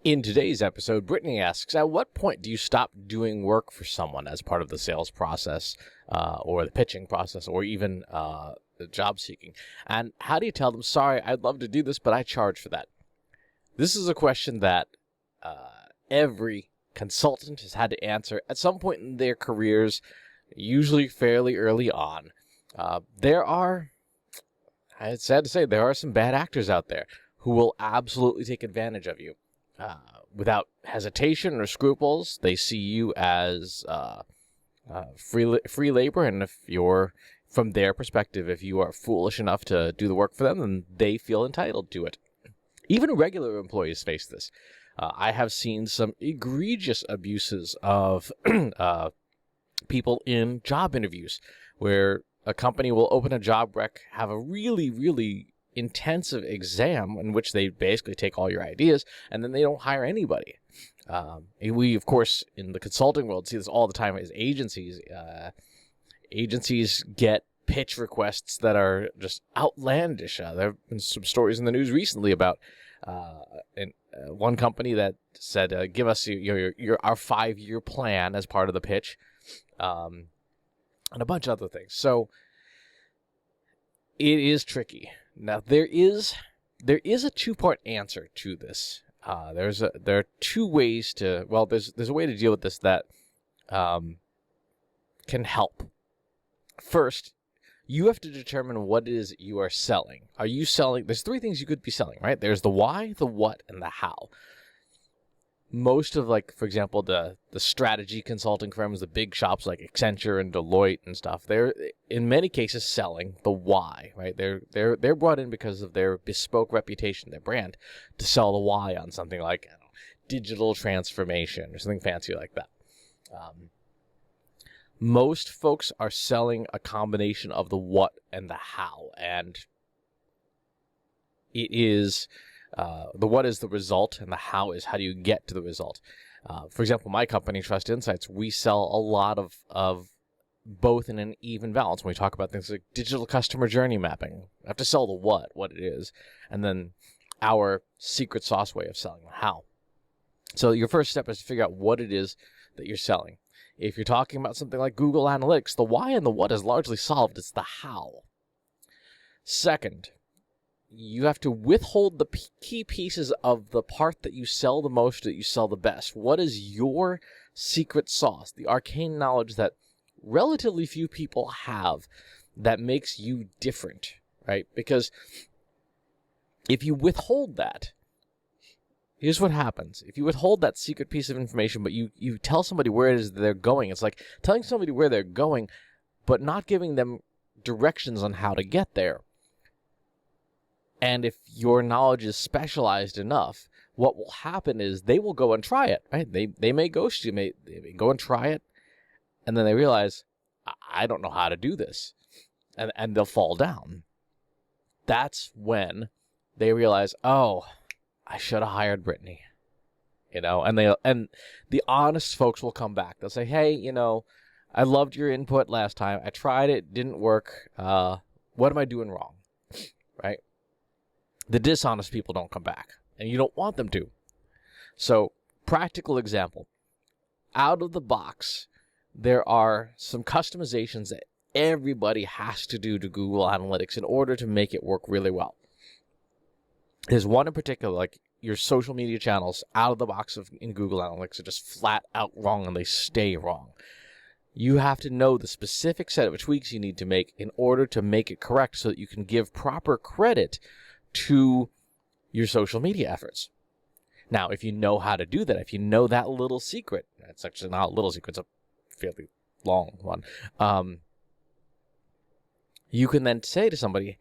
In today's episode, Brittany asks, at what point do you stop doing work for someone as part of the sales process or the pitching process or even the job seeking? And how do you tell them, sorry, I'd love to do this, but I charge for that? This is a question that every consultant has had to answer at some point in their careers, usually fairly early on. It's sad to say, there are some bad actors out there who will absolutely take advantage of you. Without hesitation or scruples, they see you as free labor, and if you're, from their perspective, if you are foolish enough to do the work for them, then they feel entitled to it. Even regular employees face this. I have seen some egregious abuses of people in job interviews, where a company will open a job rec, have a really, really intensive exam in which they basically take all your ideas, and then they don't hire anybody. We, of course, in the consulting world, see this all the time as agencies. Agencies get pitch requests that are just outlandish. There have been some stories in the news recently about one company that said, give us our 5-year plan as part of the pitch, and a bunch of other things. So it is tricky. Now, there is a two-part answer to this. There are two ways to, well, there's a way to deal with this that can help. First, you have to determine what it is you are selling. Are you selling, there's 3 things you could be selling, right? There's the why, the what, and the how. Most of, like, for example, the strategy consulting firms, the big shops like Accenture and Deloitte and stuff, they're in many cases selling the why, right? They're brought in because of their bespoke reputation, their brand, to sell the why on something like, I don't know, digital transformation or something fancy like that. Most folks are selling a combination of the what and the how, and it is the what is the result, and the how is how do you get to the result. For example, my company, Trust Insights, we sell a lot of both in an even balance. When we talk about things like digital customer journey mapping, we have to sell the what it is, and then our secret sauce way of selling the how. So your first step is to figure out what it is that you're selling. If you're talking about something like Google Analytics, the why and the what is largely solved. It's the how. Second, you have to withhold the key pieces of the part that you sell the most, that you sell the best. What is your secret sauce, the arcane knowledge that relatively few people have that makes you different, right? Because if you withhold that, here's what happens. If you withhold that secret piece of information, but you tell somebody where it is they're going, it's like telling somebody where they're going, but not giving them directions on how to get there. And if your knowledge is specialized enough, what will happen is they will go and try it, right? They may ghost you, they may go and try it, and then they realize, I don't know how to do this. And they'll fall down. That's when they realize, oh, I should have hired Brittany. And the honest folks will come back. They'll say, hey, I loved your input last time. I tried it, didn't work. What am I doing wrong? Right? The dishonest people don't come back, and you don't want them to. So, practical example. Out of the box, there are some customizations that everybody has to do to Google Analytics in order to make it work really well. There's one in particular, like your social media channels out of the box in Google Analytics are just flat out wrong, and they stay wrong. You have to know the specific set of tweaks you need to make in order to make it correct so that you can give proper credit to your social media efforts. Now, if you know how to do that, if you know that little secret, it's actually not a little secret, it's a fairly long one, you can then say to somebody,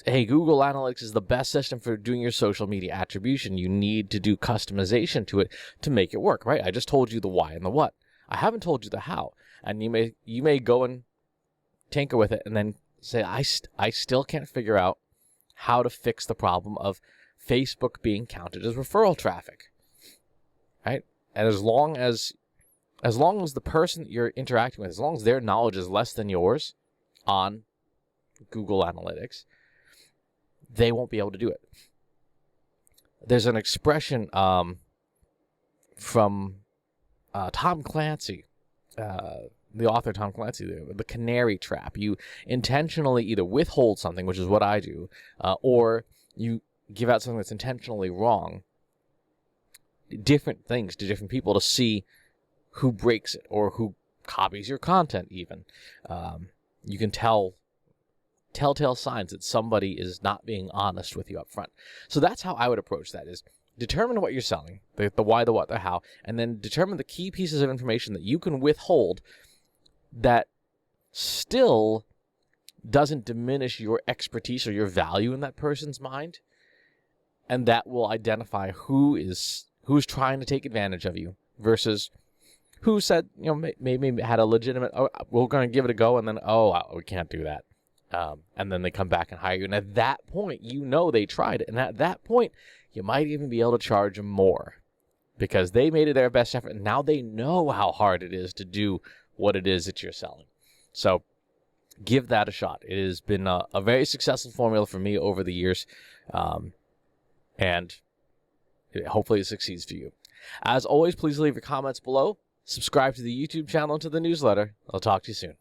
hey, Google Analytics is the best system for doing your social media attribution. You need to do customization to it to make it work, right? I just told you the why and the what. I haven't told you the how. And you may go and tinker with it and then say, I still can't figure out how to fix the problem of Facebook being counted as referral traffic, right? And as long as the person that you're interacting with, as long as their knowledge is less than yours on Google Analytics, they won't be able to do it. There's an expression from Tom Clancy, the author Tom Clancy, the canary trap. You intentionally either withhold something, which is what I do, or you give out something that's intentionally wrong, different things to different people to see who breaks it or who copies your content even. You can telltale signs that somebody is not being honest with you up front. So that's how I would approach that, is determine what you're selling, the why, the what, the how, and then determine the key pieces of information that you can withhold that still doesn't diminish your expertise or your value in that person's mind, and that will identify who's trying to take advantage of you versus who said, maybe had a legitimate, oh, we're going to give it a go, and then, we can't do that. And then they come back and hire you. And at that point, they tried it. And at that point, you might even be able to charge them more because they made it their best effort. And now they know how hard it is to do what it is that you're selling. So give that a shot. It has been a very successful formula for me over the years. And hopefully it succeeds for you. As always, please leave your comments below. Subscribe to the YouTube channel and to the newsletter. I'll talk to you soon.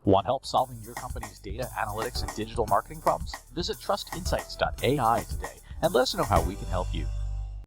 Want help solving your company's data analytics and digital marketing problems? Visit trustinsights.ai today and let us know how we can help you.